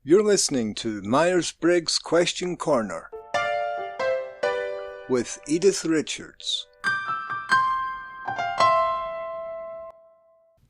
You're listening to Myers-Briggs Question Corner with Edythe Richards.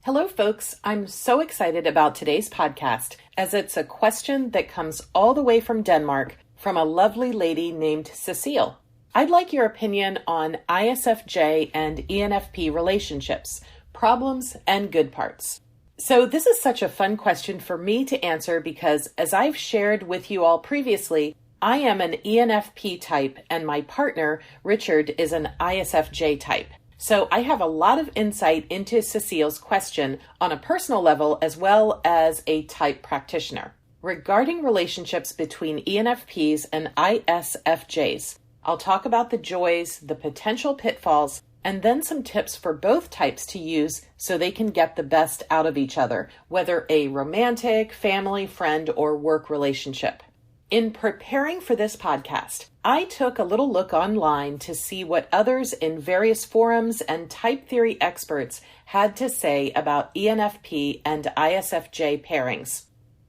Hello, folks. I'm so excited about today's podcast as it's a question that comes all the way from Denmark from a lovely lady named Cecilie. I'd like your opinion on ISFJ and ENFP relationships, problems, and good parts. So this is such a fun question for me to answer because, as I've shared with you all previously, I am an ENFP type and my partner, Richard, is an ISFJ type. So I have a lot of insight into Cecilie's question on a personal level as well as a type practitioner. Regarding relationships between ENFPs and ISFJs, I'll talk about the joys, the potential pitfalls, and then some tips for both types to use so they can get the best out of each other, whether a romantic, family, friend, or work relationship. In preparing for this podcast, I took a little look online to see what others in various forums and type theory experts had to say about ENFP and ISFJ pairings.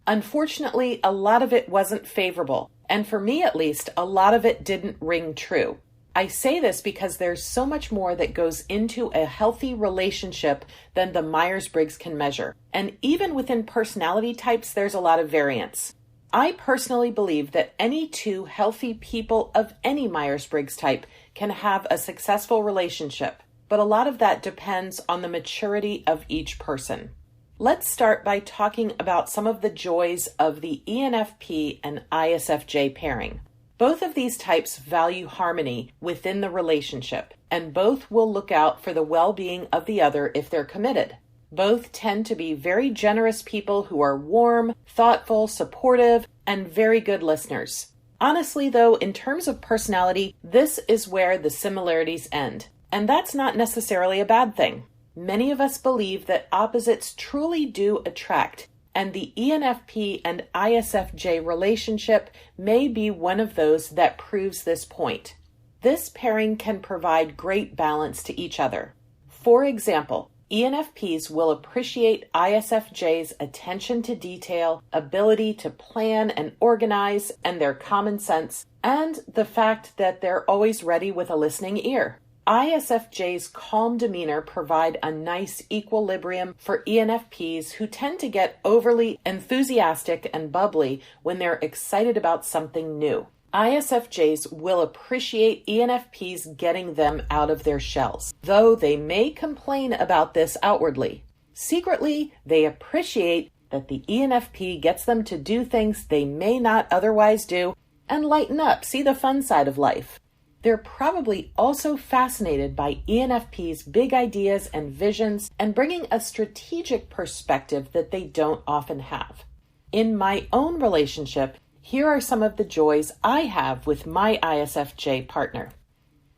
Unfortunately, a lot of it wasn't favorable, and for me at least, a lot of it didn't ring true. I say this because there's so much more that goes into a healthy relationship than the Myers-Briggs can measure. And even within personality types, there's a lot of variance. I personally believe that any two healthy people of any Myers-Briggs type can have a successful relationship, but a lot of that depends on the maturity of each person. Let's start by talking about some of the joys of the ENFP and ISFJ pairing. Both of these types value harmony within the relationship, and both will look out for the well-being of the other if they're committed. Both tend to be very generous people who are warm, thoughtful, supportive, and very good listeners. Honestly, though, in terms of personality, this is where the similarities end, and that's not necessarily a bad thing. Many of us believe that opposites truly do attract, and the ENFP and ISFJ relationship may be one of those that proves this point. This pairing can provide great balance to each other. For example, ENFPs will appreciate ISFJ's attention to detail, ability to plan and organize, and their common sense, and the fact that they're always ready with a listening ear. ISFJ's calm demeanor provide a nice equilibrium for ENFPs who tend to get overly enthusiastic and bubbly when they're excited about something new. ISFJs will appreciate ENFPs getting them out of their shells, though they may complain about this outwardly. Secretly, they appreciate that the ENFP gets them to do things they may not otherwise do and lighten up, see the fun side of life. They're probably also fascinated by ENFP's big ideas and visions and bringing a strategic perspective that they don't often have. In my own relationship, here are some of the joys I have with my ISFJ partner.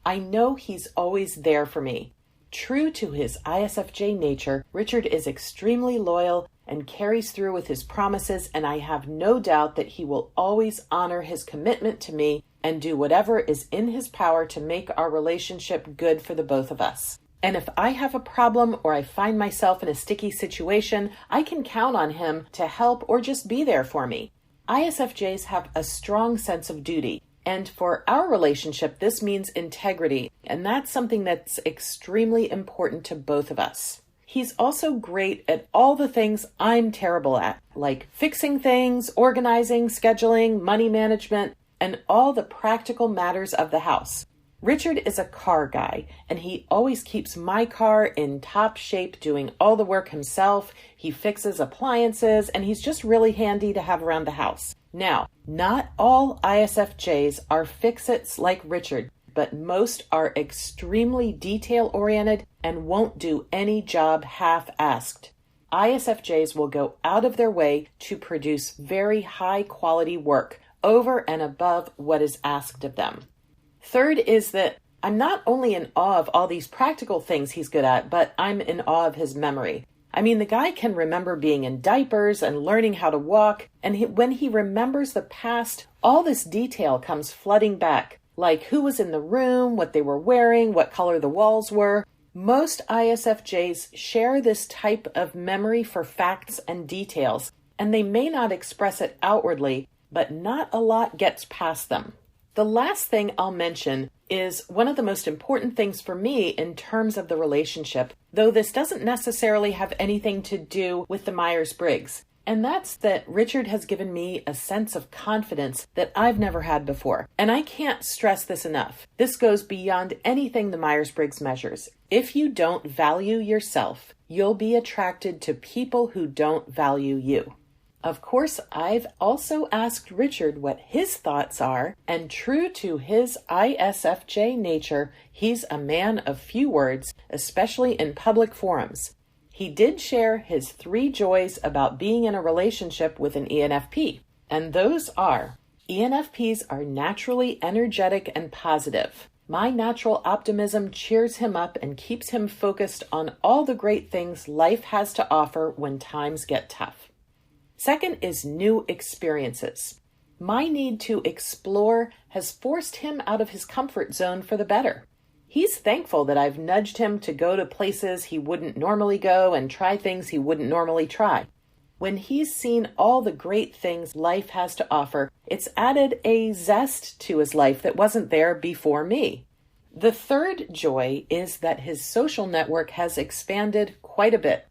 I know he's always there for me. True to his ISFJ nature, Richard is extremely loyal and carries through with his promises, and I have no doubt that he will always honor his commitment to me and do whatever is in his power to make our relationship good for the both of us. And if I have a problem or I find myself in a sticky situation, I can count on him to help or just be there for me. ISFJs have a strong sense of duty, and for our relationship, this means integrity, and that's something that's extremely important to both of us. He's also great at all the things I'm terrible at, like fixing things, organizing, scheduling, money management, and all the practical matters of the house. Richard is a car guy, and he always keeps my car in top shape doing all the work himself. He fixes appliances, and he's just really handy to have around the house. Now, not all ISFJs are fix-its like Richard, but most are extremely detail-oriented and won't do any job half-asked. ISFJs will go out of their way to produce very high-quality work over and above what is asked of them. Third is that I'm not only in awe of all these practical things he's good at, but I'm in awe of his memory. I mean, the guy can remember being in diapers and learning how to walk, and when he remembers the past, all this detail comes flooding back, like who was in the room, what they were wearing, what color the walls were. Most ISFJs share this type of memory for facts and details, and they may not express it outwardly, but not a lot gets past them. The last thing I'll mention is one of the most important things for me in terms of the relationship, though this doesn't necessarily have anything to do with the Myers-Briggs, and that's that Richard has given me a sense of confidence that I've never had before. And I can't stress this enough. This goes beyond anything the Myers-Briggs measures. If you don't value yourself, you'll be attracted to people who don't value you. Of course, I've also asked Richard what his thoughts are, and true to his ISFJ nature, he's a man of few words, especially in public forums. He did share his 3 joys about being in a relationship with an ENFP, and those are: ENFPs are naturally energetic and positive. My natural optimism cheers him up and keeps him focused on all the great things life has to offer when times get tough. Second is new experiences. My need to explore has forced him out of his comfort zone for the better. He's thankful that I've nudged him to go to places he wouldn't normally go and try things he wouldn't normally try. When he's seen all the great things life has to offer, it's added a zest to his life that wasn't there before me. The third joy is that his social network has expanded quite a bit.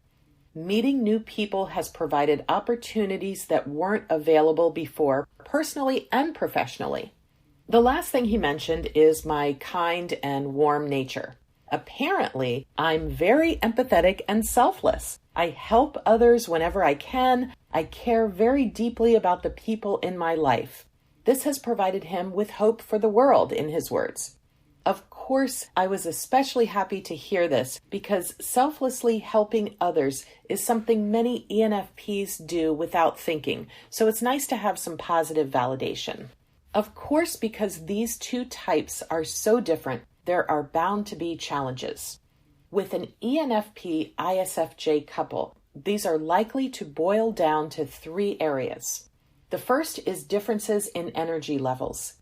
Meeting new people has provided opportunities that weren't available before, personally and professionally. The last thing he mentioned is my kind and warm nature. Apparently, I'm very empathetic and selfless. I help others whenever I can. I care very deeply about the people in my life. This has provided him with hope for the world, in his words. Of course, I was especially happy to hear this because selflessly helping others is something many ENFPs do without thinking, so it's nice to have some positive validation. Of course, because these 2 types are so different, there are bound to be challenges. With an ENFP ISFJ couple, these are likely to boil down to 3 areas. The first is differences in energy levels.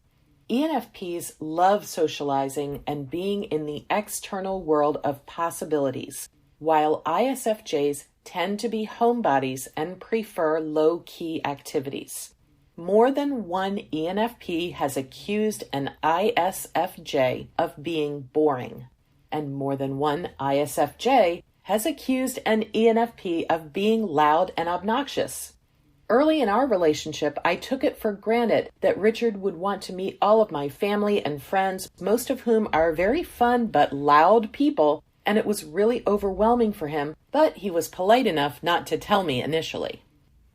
ENFPs love socializing and being in the external world of possibilities, while ISFJs tend to be homebodies and prefer low-key activities. More than one ENFP has accused an ISFJ of being boring, and more than one ISFJ has accused an ENFP of being loud and obnoxious. Early in our relationship, I took it for granted that Richard would want to meet all of my family and friends, most of whom are very fun but loud people, and it was really overwhelming for him, but he was polite enough not to tell me initially.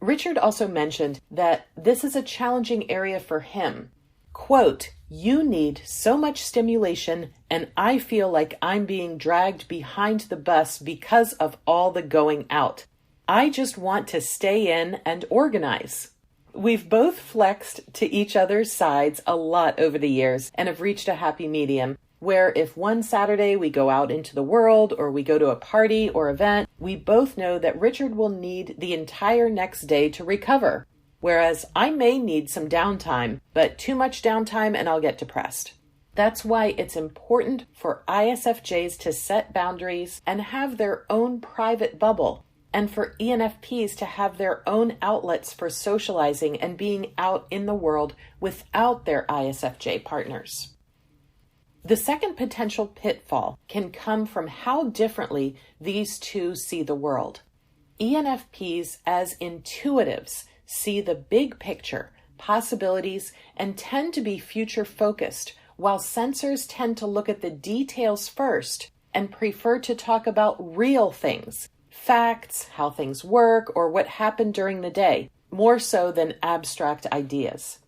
Richard also mentioned that this is a challenging area for him. Quote, "You need so much stimulation, and I feel like I'm being dragged behind the bus because of all the going out. I just want to stay in and organize." We've both flexed to each other's sides a lot over the years and have reached a happy medium where if one Saturday we go out into the world or we go to a party or event, we both know that Richard will need the entire next day to recover, whereas I may need some downtime, but too much downtime and I'll get depressed. That's why it's important for ISFJs to set boundaries and have their own private bubble, and for ENFPs to have their own outlets for socializing and being out in the world without their ISFJ partners. The second potential pitfall can come from how differently these 2 see the world. ENFPs as intuitives see the big picture, possibilities, and tend to be future-focused, while sensors tend to look at the details first and prefer to talk about real things, facts, how things work, or what happened during the day, more so than abstract ideas.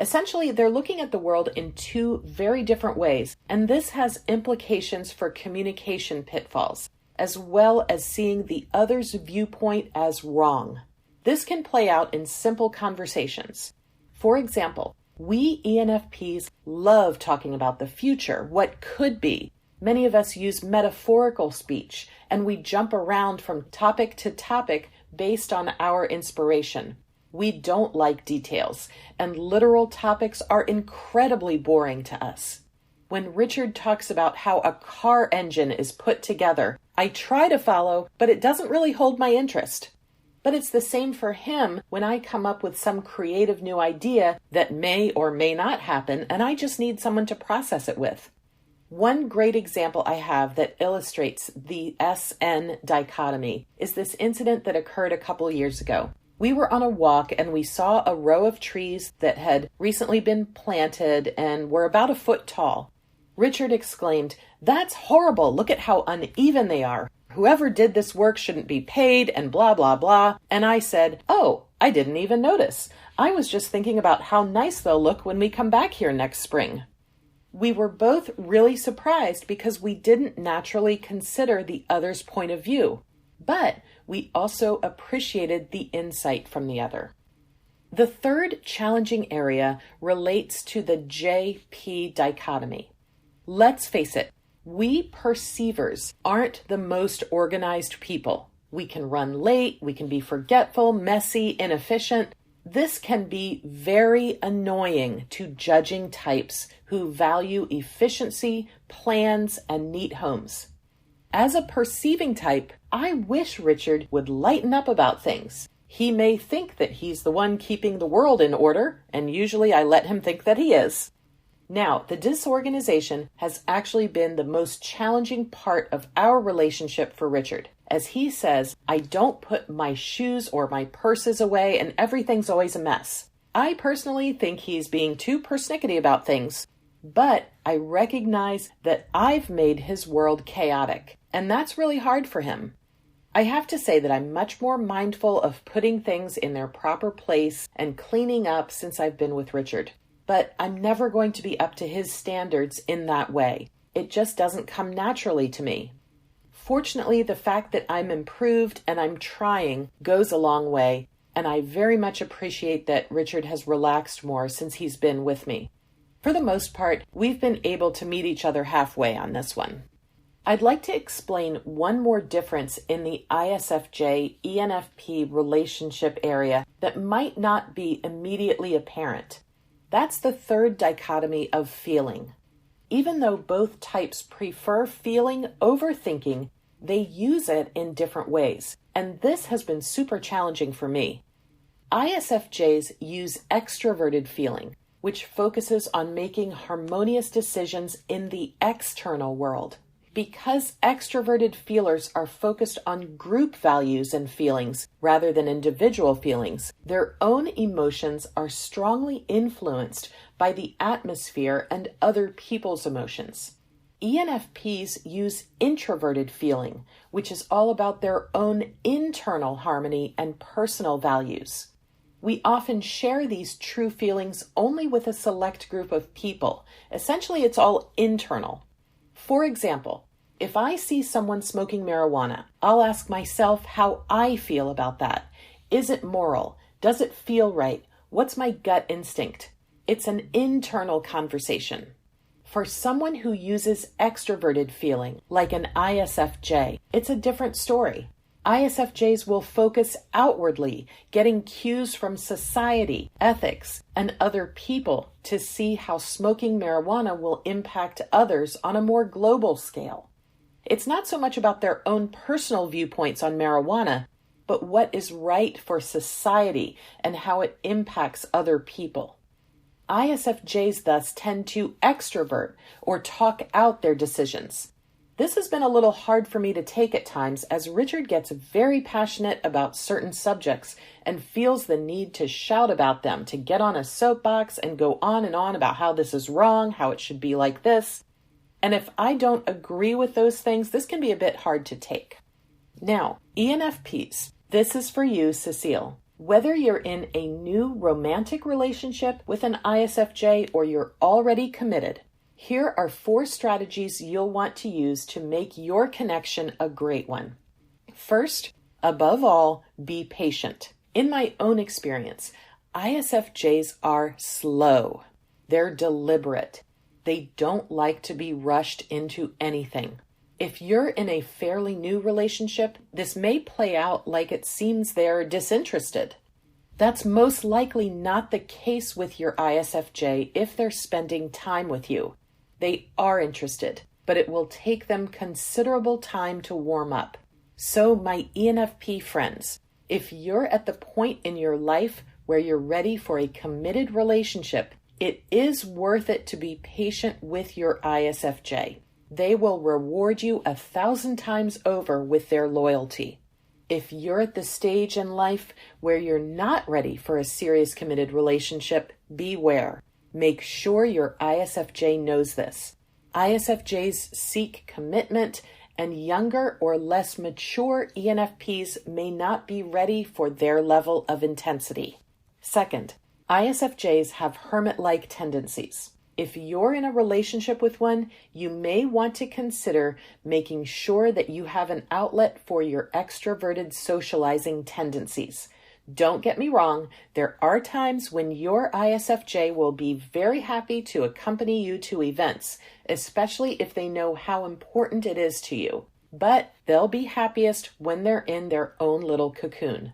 Essentially, they're looking at the world in 2 very different ways, and this has implications for communication pitfalls, as well as seeing the other's viewpoint as wrong. This can play out in simple conversations. For example, we ENFPs love talking about the future, what could be. Many of us use metaphorical speech, and we jump around from topic to topic based on our inspiration. We don't like details, and literal topics are incredibly boring to us. When Richard talks about how a car engine is put together, I try to follow, but it doesn't really hold my interest. But it's the same for him when I come up with some creative new idea that may or may not happen, and I just need someone to process it with. One great example I have that illustrates the SN dichotomy is this incident that occurred a couple years ago. We were on a walk and we saw a row of trees that had recently been planted and were about a foot tall. Richard exclaimed, "That's horrible! Look at how uneven they are. Whoever did this work shouldn't be paid and blah, blah, blah." And I said, "Oh, I didn't even notice. I was just thinking about how nice they'll look when we come back here next spring." We were both really surprised because we didn't naturally consider the other's point of view, but we also appreciated the insight from the other. The third challenging area relates to the JP dichotomy. Let's face it, we perceivers aren't the most organized people. We can run late, we can be forgetful, messy, inefficient. This can be very annoying to judging types who value efficiency, plans, and neat homes. As a perceiving type, I wish Richard would lighten up about things. He may think that he's the one keeping the world in order, and usually I let him think that he is. Now, the disorganization has actually been the most challenging part of our relationship for Richard. As he says, I don't put my shoes or my purses away and everything's always a mess. I personally think he's being too persnickety about things, but I recognize that I've made his world chaotic, and that's really hard for him. I have to say that I'm much more mindful of putting things in their proper place and cleaning up since I've been with Richard. But I'm never going to be up to his standards in that way. It just doesn't come naturally to me. Fortunately, the fact that I'm improved and I'm trying goes a long way, and I very much appreciate that Richard has relaxed more since he's been with me. For the most part, we've been able to meet each other halfway on this one. I'd like to explain one more difference in the ISFJ-ENFP relationship area that might not be immediately apparent. That's the third dichotomy of feeling. Even though both types prefer feeling over thinking, they use it in different ways, and this has been super challenging for me. ISFJs use extroverted feeling, which focuses on making harmonious decisions in the external world. Because extroverted feelers are focused on group values and feelings rather than individual feelings, their own emotions are strongly influenced by the atmosphere and other people's emotions. ENFPs use introverted feeling, which is all about their own internal harmony and personal values. We often share these true feelings only with a select group of people. Essentially, it's all internal. For example, if I see someone smoking marijuana, I'll ask myself how I feel about that. Is it moral? Does it feel right? What's my gut instinct? It's an internal conversation. For someone who uses extroverted feeling, like an ISFJ, it's a different story. ISFJs will focus outwardly, getting cues from society, ethics, and other people to see how smoking marijuana will impact others on a more global scale. It's not so much about their own personal viewpoints on marijuana, but what is right for society and how it impacts other people. ISFJs thus tend to extrovert or talk out their decisions. This has been a little hard for me to take at times as Richard gets very passionate about certain subjects and feels the need to shout about them, to get on a soapbox and go on and on about how this is wrong, how it should be like this. And if I don't agree with those things, this can be a bit hard to take. Now, ENFPs, this is for you, Cecile. Whether you're in a new romantic relationship with an ISFJ or you're already committed, here are 4 strategies you'll want to use to make your connection a great one. First, above all, be patient. In my own experience, ISFJs are slow. They're deliberate. They don't like to be rushed into anything. If you're in a fairly new relationship, this may play out like it seems they're disinterested. That's most likely not the case with your ISFJ if they're spending time with you. They are interested, but it will take them considerable time to warm up. So my ENFP friends, If you're at the point in your life where you're ready for a committed relationship, it is worth it to be patient with your ISFJ. They will reward you 1,000 times over with their loyalty. If you're at the stage in life where you're not ready for a serious committed relationship, beware. Make sure your ISFJ knows this. ISFJs seek commitment, and younger or less mature ENFPs may not be ready for their level of intensity. Second, ISFJs have hermit-like tendencies. If you're in a relationship with one, you may want to consider making sure that you have an outlet for your extroverted socializing tendencies. Don't get me wrong, there are times when your ISFJ will be very happy to accompany you to events, especially if they know how important it is to you. But they'll be happiest when they're in their own little cocoon.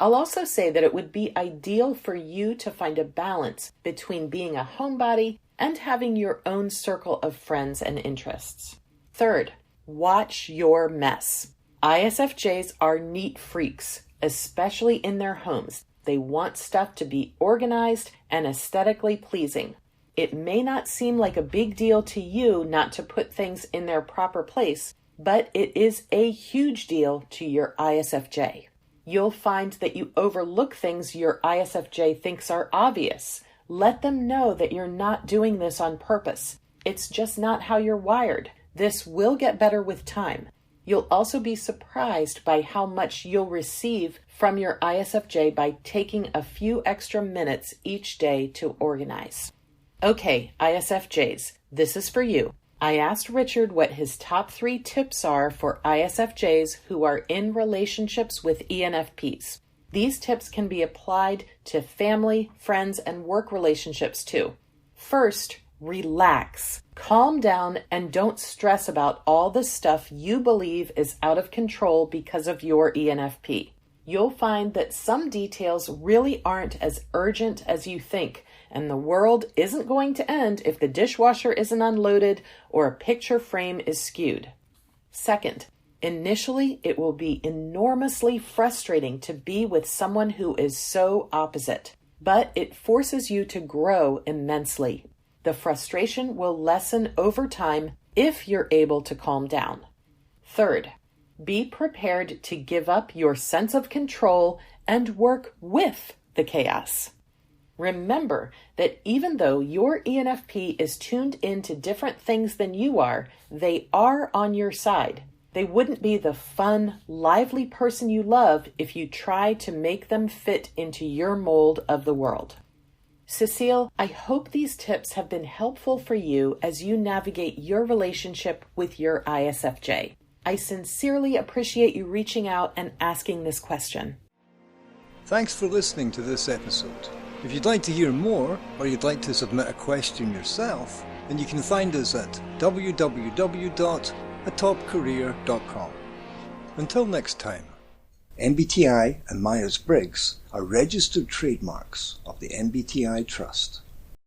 I'll also say that it would be ideal for you to find a balance between being a homebody and having your own circle of friends and interests. Third, watch your mess. ISFJs are neat freaks, especially in their homes. They want stuff to be organized and aesthetically pleasing. It may not seem like a big deal to you not to put things in their proper place, but it is a huge deal to your ISFJ. You'll find that you overlook things your ISFJ thinks are obvious. Let them know that you're not doing this on purpose. It's just not how you're wired. This will get better with time. You'll also be surprised by how much you'll receive from your ISFJ by taking a few extra minutes each day to organize. Okay, ISFJs, this is for you. I asked Richard what his top 3 tips are for ISFJs who are in relationships with ENFPs. These tips can be applied to family, friends, and work relationships too. First, relax. Calm down and don't stress about all the stuff you believe is out of control because of your ENFP. You'll find that some details really aren't as urgent as you think, and the world isn't going to end if the dishwasher isn't unloaded or a picture frame is skewed. Second, initially it will be enormously frustrating to be with someone who is so opposite, but it forces you to grow immensely. The frustration will lessen over time if you're able to calm down. Third, be prepared to give up your sense of control and work with the chaos. Remember that even though your ENFP is tuned into different things than you are, they are on your side. They wouldn't be the fun, lively person you love if you try to make them fit into your mold of the world. Cecile, I hope these tips have been helpful for you as you navigate your relationship with your ISFJ. I sincerely appreciate you reaching out and asking this question. Thanks for listening to this episode. If you'd like to hear more, or you'd like to submit a question yourself, then you can find us at www.atopcareer.com. Until next time. MBTI and Myers-Briggs are registered trademarks of the MBTI Trust.